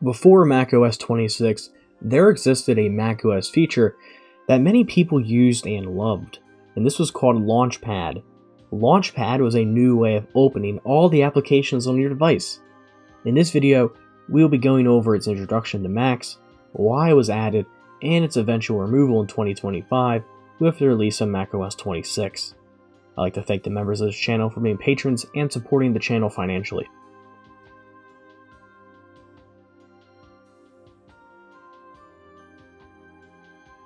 Before macOS 26, there existed a macOS feature that many people used and loved, and this was called Launchpad. Launchpad was a new way of opening all the applications on your device. In this video, we will be going over its introduction to Macs, why it was added, and its eventual removal in 2025 with the release of macOS 26. I'd like to thank the members of this channel for being patrons and supporting the channel financially.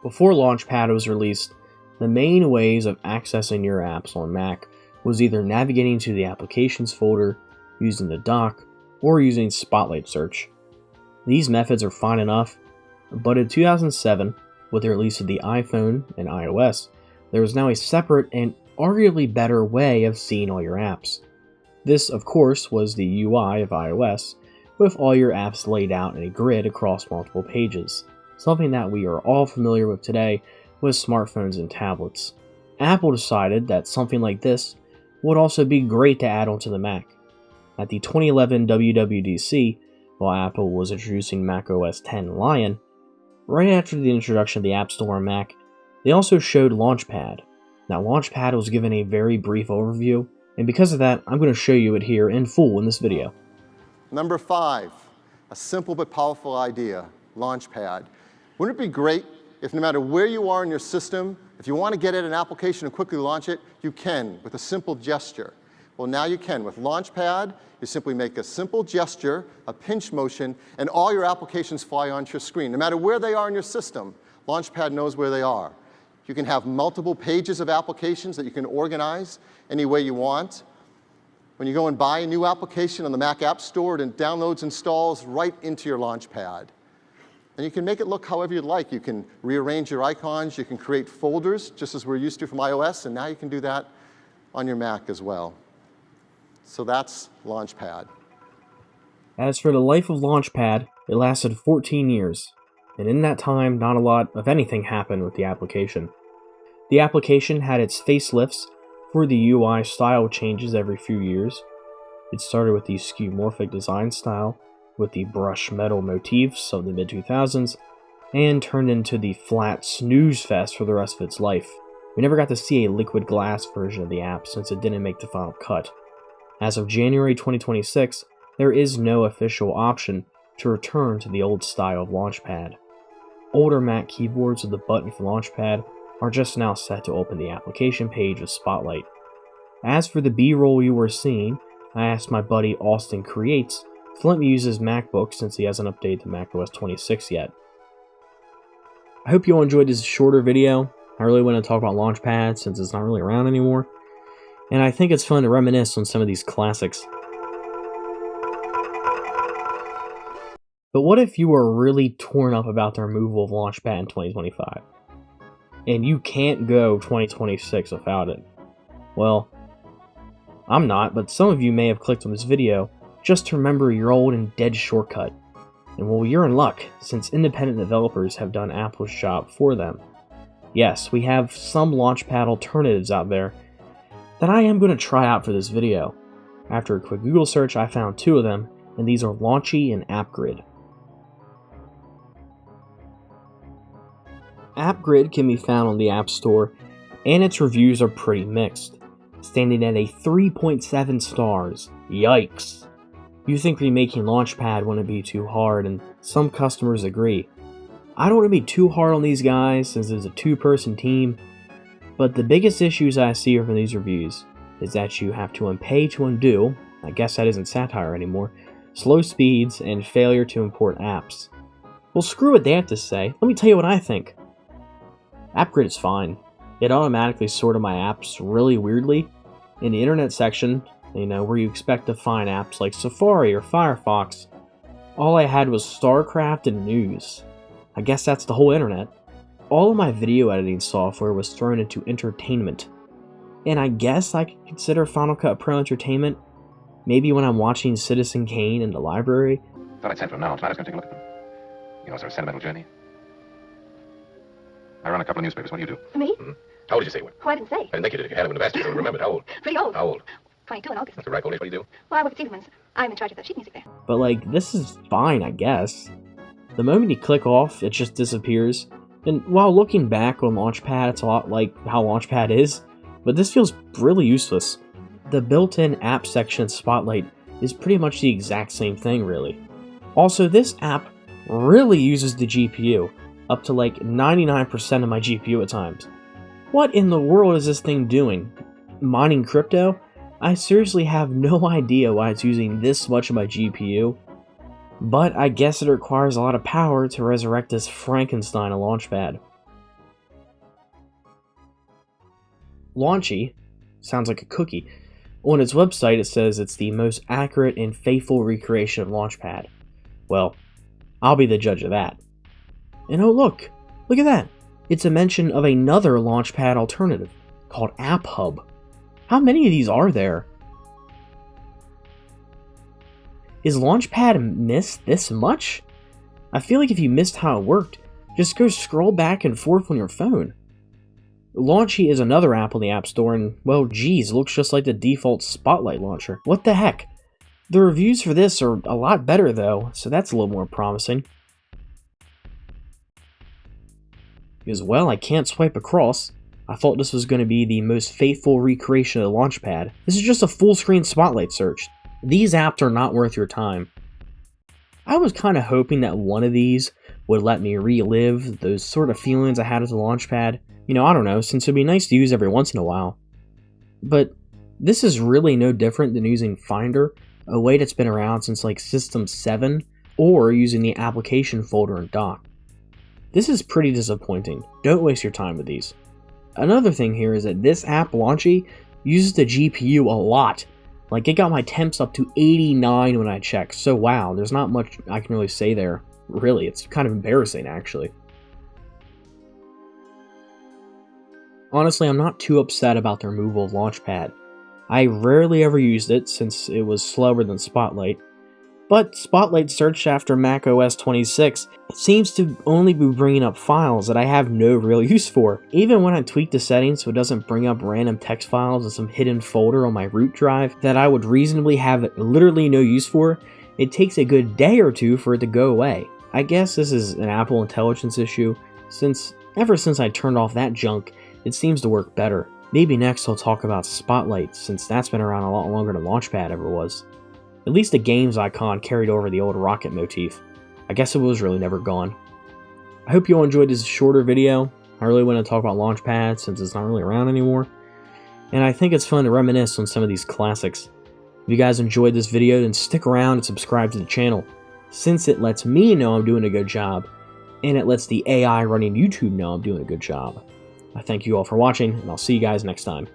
Before Launchpad was released, the main ways of accessing your apps on Mac was either navigating to the Applications folder, using the dock, or using Spotlight search. These methods are fine enough, but in 2007, with the release of the iPhone and iOS, there was now a separate and arguably better way of seeing all your apps. This, of course, was the UI of iOS, with all your apps laid out in a grid across multiple pages, something that we are all familiar with today with smartphones and tablets. Apple decided that something like this would also be great to add onto the Mac. At the 2011 WWDC, while Apple was introducing macOS 10 Lion, right after the introduction of the App Store on Mac, they also showed Launchpad. Now, Launchpad was given a very brief overview, and because of that, I'm going to show you it here in full in this video. Number 5, a simple but powerful idea, Launchpad. Wouldn't it be great if no matter where you are in your system, if you want to get at an application and quickly launch it, you can with a simple gesture? Well, now you can. With Launchpad, you simply make a simple gesture, a pinch motion, and all your applications fly onto your screen. No matter where they are in your system, Launchpad knows where they are. You can have multiple pages of applications that you can organize any way you want. When you go and buy a new application on the Mac App Store, it downloads, installs right into your Launchpad. And you can make it look however you'd like. You can rearrange your icons, you can create folders, just as we're used to from iOS, and now you can do that on your Mac as well. So that's Launchpad. As for the life of Launchpad, it lasted 14 years, and in that time, not a lot of anything happened with the application. The application had its facelifts for the UI style changes every few years. It started with the skeuomorphic design style, with the brush metal motifs of the mid-2000s, and turned into the flat snooze fest for the rest of its life. We never got to see a liquid glass version of the app since it didn't make the final cut. As of January 2026, there is no official option to return to the old style of Launchpad. Older Mac keyboards with the button for Launchpad are just now set to open the application page with Spotlight. As for the B-roll you were seeing, I asked my buddy Austin Creates to let me use his MacBook since he hasn't updated to macOS 26 yet. I hope you all enjoyed this shorter video. I really want to talk about Launchpad since it's not really around anymore, and I think it's fun to reminisce on some of these classics. But what if you were really torn up about the removal of Launchpad in 2025? And you can't go 2026 without it? Well, I'm not, but some of you may have clicked on this video just to remember your old and dead shortcut. And well, you're in luck, since independent developers have done Apple's job for them. Yes, we have some Launchpad alternatives out there that I am going to try out for this video. After a quick Google search, I found 2 of them, and these are Launchy and AppGrid. AppGrid can be found on the App Store, and its reviews are pretty mixed, standing at a 3.7 stars. Yikes! You think remaking Launchpad wouldn't be too hard, and some customers agree. I don't want to be too hard on these guys since it's a 2-person team, but the biggest issues I see from these reviews is that you have to unpay to undo, I guess that isn't satire anymore, slow speeds, and failure to import apps. Well, screw what they have to say, let me tell you what I think. AppGrid is fine. It automatically sorted my apps really weirdly. In the internet section, where you expect to find apps like Safari or Firefox, all I had was StarCraft and news. I guess that's the whole internet. All of my video editing software was thrown into entertainment. And I guess I could consider Final Cut Pro entertainment, maybe when I'm watching Citizen Kane in the library. Thought I'd send for him now. Tomato's gonna take a look at them. Sort of sentimental journey. I run a couple of newspapers. What do you do? Me? Mm-hmm. How old did you say you were? Oh, I didn't say. I didn't think you did. If you had it in the best, you would have remembered. How old? Pretty old. How old? 22 in August. That's a rifle race. What do you do? Well, I work at Siegelman's. I'm in charge of the sheet music there. But like, this is fine, I guess. The moment you click off, it just disappears. And while looking back on Launchpad, it's a lot like how Launchpad is, but this feels really useless. The built-in app section in Spotlight is pretty much the exact same thing, really. Also, this app really uses the GPU, up to like 99% of my GPU at times. What in the world is this thing doing? Mining crypto? I seriously have no idea why it's using this much of my GPU, but I guess it requires a lot of power to resurrect this Frankenstein of Launchpad. Launchy sounds like a cookie. On its website, it says it's the most accurate and faithful recreation of Launchpad. Well, I'll be the judge of that. And oh look at that! It's a mention of another Launchpad alternative, called App Hub. How many of these are there? Is Launchpad missed this much? I feel like if you missed how it worked, just go scroll back and forth on your phone. Launchy is another app on the App Store, and, well, geez, looks just like the default Spotlight launcher. What the heck? The reviews for this are a lot better, though, so that's a little more promising. Because, well, I can't swipe across. I thought this was going to be the most faithful recreation of the Launchpad. This is just a full-screen Spotlight search. These apps are not worth your time. I was kind of hoping that one of these would let me relive those sort of feelings I had with the Launchpad. You know, I don't know, since it'd be nice to use every once in a while. But this is really no different than using Finder, a way that's been around since like System 7, or using the application folder in Dock. This is pretty disappointing. Don't waste your time with these. Another thing here is that this app, Launchy, uses the GPU a lot. Like, it got my temps up to 89 when I checked, so wow, there's not much I can really say there. Really, it's kind of embarrassing, actually. Honestly, I'm not too upset about the removal of Launchpad. I rarely ever used it since it was slower than Spotlight, but Spotlight searched after macOS 26. It seems to only be bringing up files that I have no real use for. Even when I tweak the settings so it doesn't bring up random text files in some hidden folder on my root drive that I would reasonably have literally no use for, it takes a good day or two for it to go away. I guess this is an Apple intelligence issue, since ever since I turned off that junk, it seems to work better. Maybe next I'll talk about Spotlight, since that's been around a lot longer than Launchpad ever was. At least the games icon carried over the old rocket motif. I guess it was really never gone. I hope you all enjoyed this shorter video. I really want to talk about Launchpad since it's not really around anymore. And I think it's fun to reminisce on some of these classics. If you guys enjoyed this video, then stick around and subscribe to the channel, since it lets me know I'm doing a good job, and it lets the AI running YouTube know I'm doing a good job. I thank you all for watching, and I'll see you guys next time.